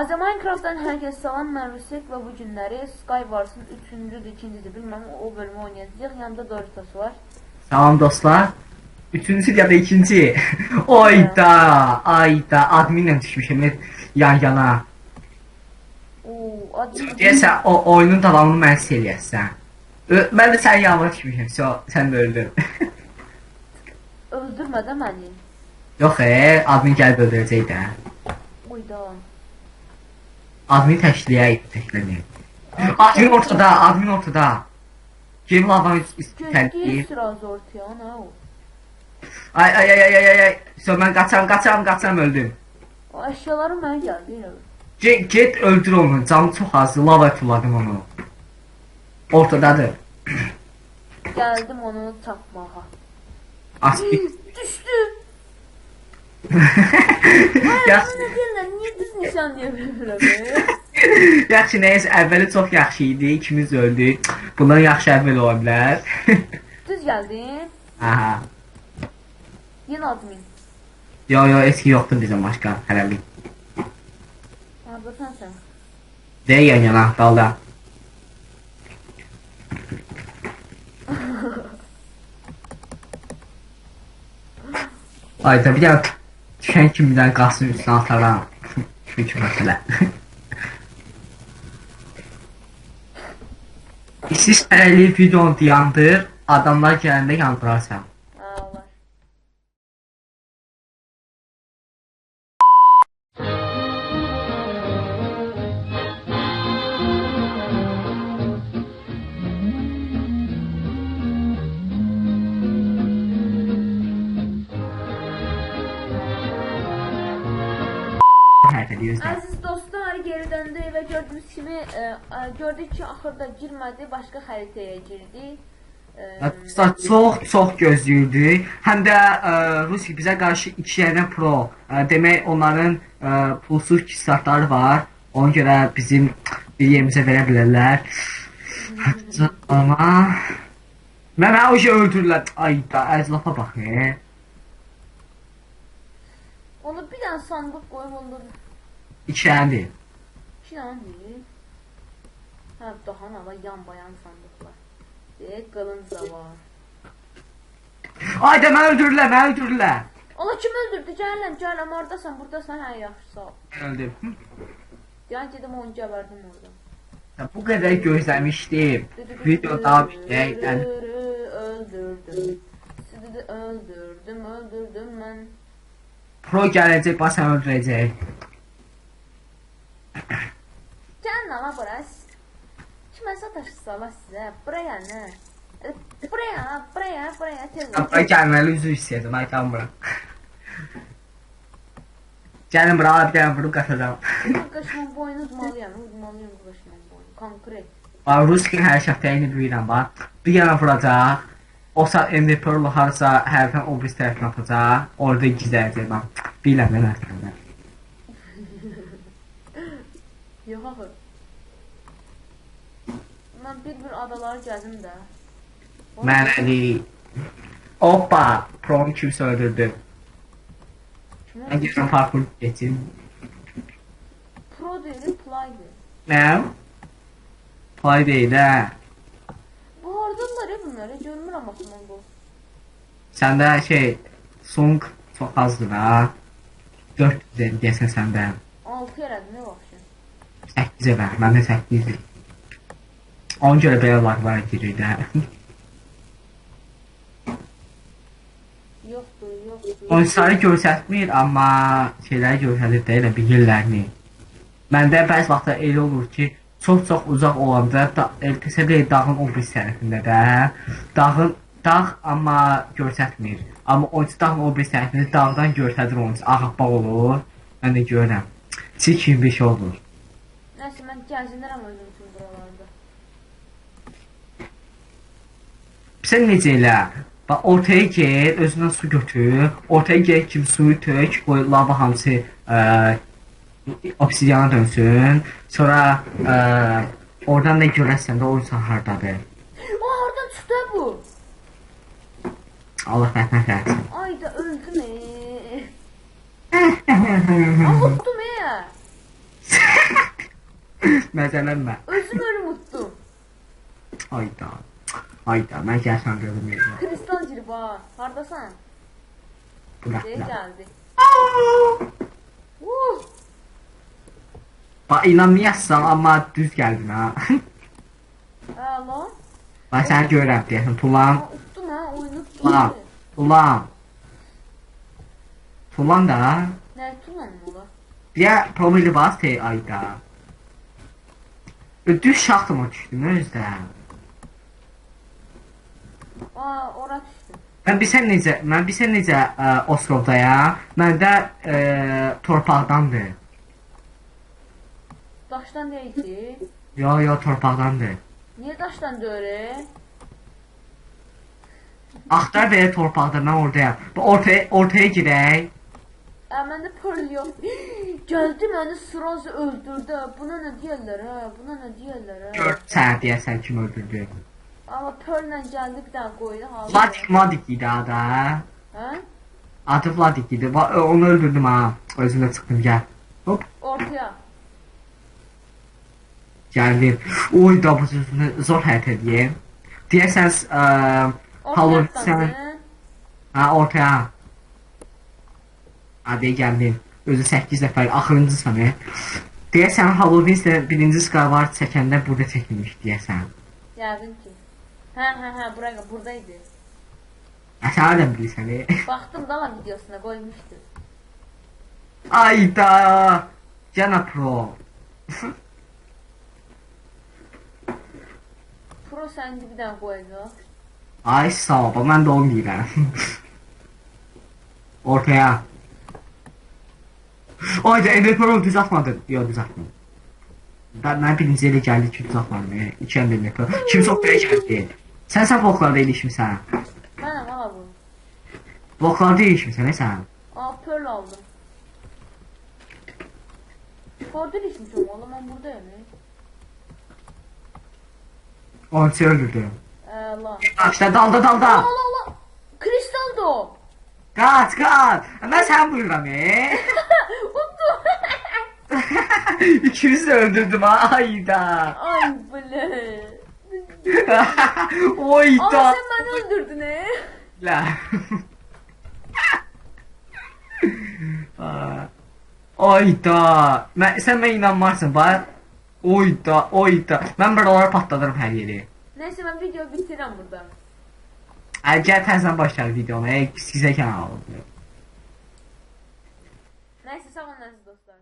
Azə Minecraft'dan hər kəs salam, mən Rusek və bu günləri Skywars'ın 3-cüdür, 2-cidir, bilməm, o bölümü oynayacaq. Yanında Doritos var. Salam dostlar. 3-cü ya da 2-ci. Ayda adminlə düşmüşəm yan-yana. Deyəsən o oyunun davamını mən hiss eləyəsən. Mən də sənin yanına düşmüşəm. Sən də öldün. Öldürmə də məni. Yox, admin gəlib öldürəcək də. Uyda. Admin təşkiləyək. Admin ortada. Kim lavanı istəyir? Gəl sırazı ortaya, nə o? Ay. Mən qaçam öldüm. O əşyaları mənə gəldi. Get öldür onu. Canı çox azdır. Lava tulladım onu. Ortadadır. Gəldim onu tapmağa. Düşdü. Hayır, niyə düz nişan deyə bilmirəm? Yaxşı, nəyəsə, əvvəli çox yaxşı idi. İkimiz öldük. Bundan yaxşı əvvəl ola bilər. Düz gəldin. Aha. Yeni admin. Yo, eski yoxdur bizim başqa hələlik. Burada sən. Deyə yan-yana, dalda. Ayda bir dənə düşən kimi bir dənə qasının üstünə ataram. Çünki məsələ. İsiz əlli videonu dayandır, adamlar gələndə yandırarsan. Var. Əziz dostlar, geri döndük və gördüyünüz kimi gördük ki, axırda girmədi, başqa xəritəyə girdi. Çox gözləyirdik. Həm də Rusiya bizə qarşı 2 dənə pro, demək onların pulsuz kisatları var. Ona görə bizim bir yerimizə verə bilərlər. Amma mənə o şey öldürürlər. Ayda, əzlafa bax. Onu bir dənə sandıq qoyub onda 2 dənədir. 2 dənədir. Hə, daha nə var, yan-bayan sandıqlar. Qılınc da var. Ayda, mən öldürürlər. Ola kim öldürdü? Gələm, oradasan, buradasan, hə, yaxşı, sağ ol. Öldüm. Deyən gedim onu gəbərdim orada. Bu qədər gözləmişdim. Video davam edək. Öldürdüm mən. Pro gələcək, basən öldürəcək. Gəlin ala bura. Kimə sataşırsa ala sizə? Buraya nə? Buraya tez ol. Buraya gəlməli üzr istəyəcəm, aytan bura. Gəlin bura, bir dənə vurub qaçacam. Qaçman boyunu udmalıyam qaçman boyunu. Konkret. Ruskin hərəkətlərini bilirəm, bax. Bir dənə vuracaq. O saat MD Pearl harsa hərfən o bir tərəfini atacaq. Orada gizləyəcək, bax. Bilirəm, mən əslində. Yox, axı. Mən bir adaları gəzim də. Mənəli. Hoppa! Pro'nu kimsə öldürdü. Mən gələm parkur geçim. Pro deyil, play deyil. Nə? Play deyil, hə. Bu haradalar ya bunları, görmürəm axı mən bu. Səndə song çox azdır ha. 400 deyəsən səndə. 6 elədi, nə vaxt? 8 evə, məndə 8-dir. Ona görə belə var girir də. Yoxdur. Oyunçuları görsətmir, amma şeyləri görsətir də elə bilirlərini. Məndə bəzi vaxtda elə olur ki, çox uzaq olanda, təsəvvür dağın o bir tərəfində də, dağ amma görsətmir. Amma oyuncu dağın o bir tərəfində dağdan görsədir oyuncu, ağappaq olur, mən də görürəm. Çiğ kimi bir şey olur. Nəsə, mən gəzinirəm özüm üçün buralarda. Sən necə elə? Bax, ortaya gel, özündən su götür, ortaya gel kimi suyu tök, qoy lava hamısı obsidiyana dönsün. Sonra oradan da görəsən də oyunsan haradadır. Oradan çıxdı bu. Allah rəhmət eləsin. Ayda öldüm. Unuttum ya. Məzələnmə. Özüm ölüm utdum. Ayda. Ayda, mən gəlsən görməyəcəm. Kristal girib ha. Hardasan? Bırak, Deyə bırak. gəldi. Bax, inanmayasın, amma düz gəldin ha. Lan. Bax, səni görürəm deyəsən, Tulan. Utdum ha, oyunu Tulan, tutdu. Tulan. Tulan da. Nə tulanım ola? Deyə, probeli bas, ayda. Düz şaxtıma düşdüm, özdə. Ora düşdüm. Mən bilsən necə Oslovdayam. Məndə torpaqdandır. Daşdan deyildi. Yo, torpaqdandır. Niyə daşdan dörü? Axtar belə torpaqda, mən oradayam. Ortaya girək. Məndə pearl yox. Gəldi məni sırası öldürdü. Buna nə deyirlər ha? Buna nə deyirlər ha? Gör, sənə deyəsən kim öldürdü. Amma pearllə gəldi bir dənə qoydu. Vladik idi adı. Hə? Adı Vladik idi. Onu öldürdüm ha. Özümə çıxdım, gəl. Hop, Ortaya. gəldim. Oy da bu sözünü zor hərəkət edeyim. Deyəsən, Halloween sən... Ha, ortaya. Hadi gəldim. Özü 8 nəfər, axırıncı sənə. Deyəsən, Halloween sən birinci Skyward çəkəndə burada çəkilmiş, deyəsən. Yəqin ki. Hə, buradaydı. Sən nədən bilirsən, Baxdım dala videosuna qoymuşdu. Ayda! Cana Pro. Pro sənin bir dənə qoyacaq. Ay sağ ol, mən də onu deyirəm. Ortaya. Ayda, Ender Pearl düz atmadın. Yox, düz atmadın. Mən birinci elə gəldi ki, düz atmadım. 2 Ender Pearl. Kimsə ortaya gəldi. Sən bloklarda ilişmirsən. Mənəm ala bu. Bloklarda ilişmirsən, sən? Pearl aldım. Fordil içmişim oğlum, mən buradayım. Onu öldürdüm. La. İşte dalda. La. Kristal da o. Kaç. Mən sən buyuram, Uttum. İkinizi de öldürdüm, ayda. Ay bile. Oyda. Ama sen beni öldürdün La. Oyda. Sən mənə inanmarsın, bax. Oyda. Mən buraları patladırım hər yeri. Neyse ben videoyu bitirəm burada. Gəl təzədən başlayalım videonu. Sizə kanal alın. Neyse sağ olun əziz dostlar.